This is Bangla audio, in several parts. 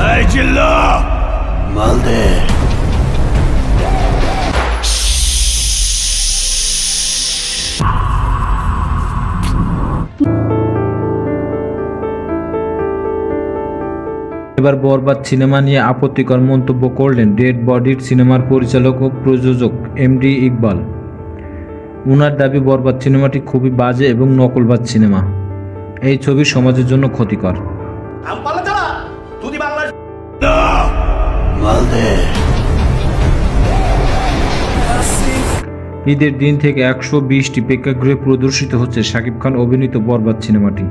এই জিল্লু মাল দে। এবার বরবাদ সিনেমা নিয়ে আপত্তিকর মন্তব্য করলেন ডেড বডির সিনেমার পরিচালক ও প্রযোজক এমডি ইকবাল। উনার দাবি বরবাদ সিনেমাটি খুবই বাজে এবং নকলবাজ সিনেমা। এই ছবি সমাজের জন্য ক্ষতিকর। ঈদের দিন থেকে 120টি প্রেক্ষাগৃহে প্রদর্শিত হচ্ছে শাকিব খান অভিনীত বরবাদ সিনেমাটি।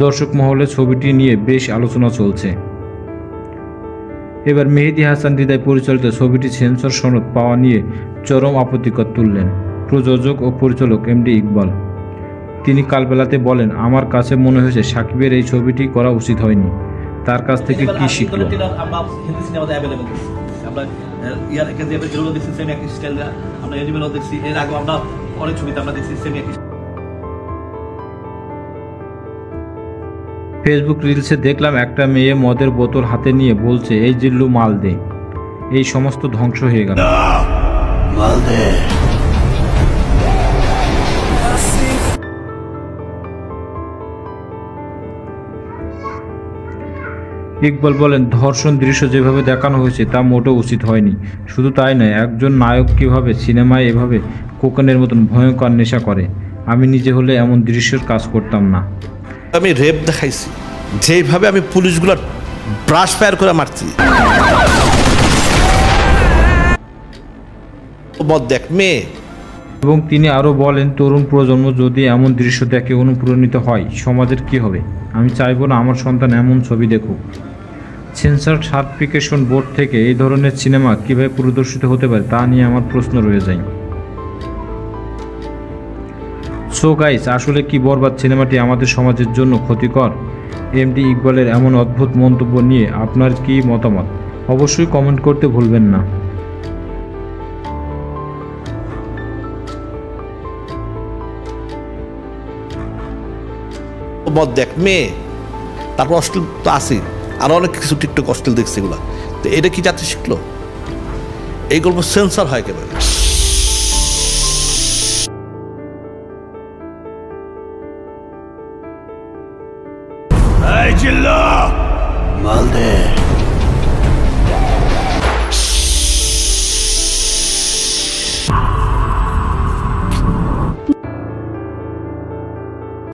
দর্শক মহলে ছবিটি নিয়ে বেশ আলোচনা চলছে। এবার মেহেদী হাসান হৃদয় পরিচালিত ছবিটি সেন্সর সনদ পাওয়া নিয়ে চরম আপত্তিকর তুললেন প্রযোজক ও পরিচালক এমডি ইকবাল। তিনি কালবেলাতে বলেন, আমার কাছে মনে হয়েছে শাকিবের এই ছবিটি করা উচিত হয়নি। তার কাছ থেকে কি শিখল? ফেসবুক রিলসে দেখলাম একটা মেয়ে মদের বোতল হাতে নিয়ে বলছে, এই জিল্লু মাল দে। এই সমস্ত ধ্বংস হয়ে গেল। মাল দে। ইকবাল বলেন, ধর্ষণ দৃশ্য যেভাবে দেখানো হয়েছে তা মোটেও উচিত হয়নি। শুধু তাই নয়, একজন নায়ক কিভাবে সিনেমায় এভাবে কোকেনের মতন ভয়ঙ্কর নেশা করে, আমি নিজে হলে এমন দৃশ্যের কাজ করতাম না। আমি রেপ দেখাইছি, যেভাবে আমি পুলিশগুলো ব্রাশ ফায়ার করে মারছি। দেখ মেয়ে। এবং তিনি আরও বলেন, তরুণ প্রজন্ম যদি এমন দৃশ্য দেখে অনুপ্রাণিত হয়, সমাজের কি হবে? আমি চাইব না আমার সন্তান এমন ছবি দেখুক। সেন্সর সার্টিফিকেশন বোর্ড থেকে এই ধরনের সিনেমা কীভাবে প্রদর্শিত হতে পারে তা নিয়ে আমার প্রশ্ন রয়ে যায়। সো গাইস, আসলে কি বরবাদ সিনেমাটি আমাদের সমাজের জন্য ক্ষতিকর? এমডি ইকবালের এমন অদ্ভুত মন্তব্য নিয়ে আপনার কি মতামত? অবশ্যই কমেন্ট করতে ভুলবেন না। দেখ মেয়ে, তারপর অশ্লীল তো আছে, আরো অনেক কিছু টিকটক অশ্লীল দেখছে এগুলা। তো এটা কি যাতে শিখলো? এই গল্প সেন্সর হয় একেবারে। এই জিল্লু মাল দে।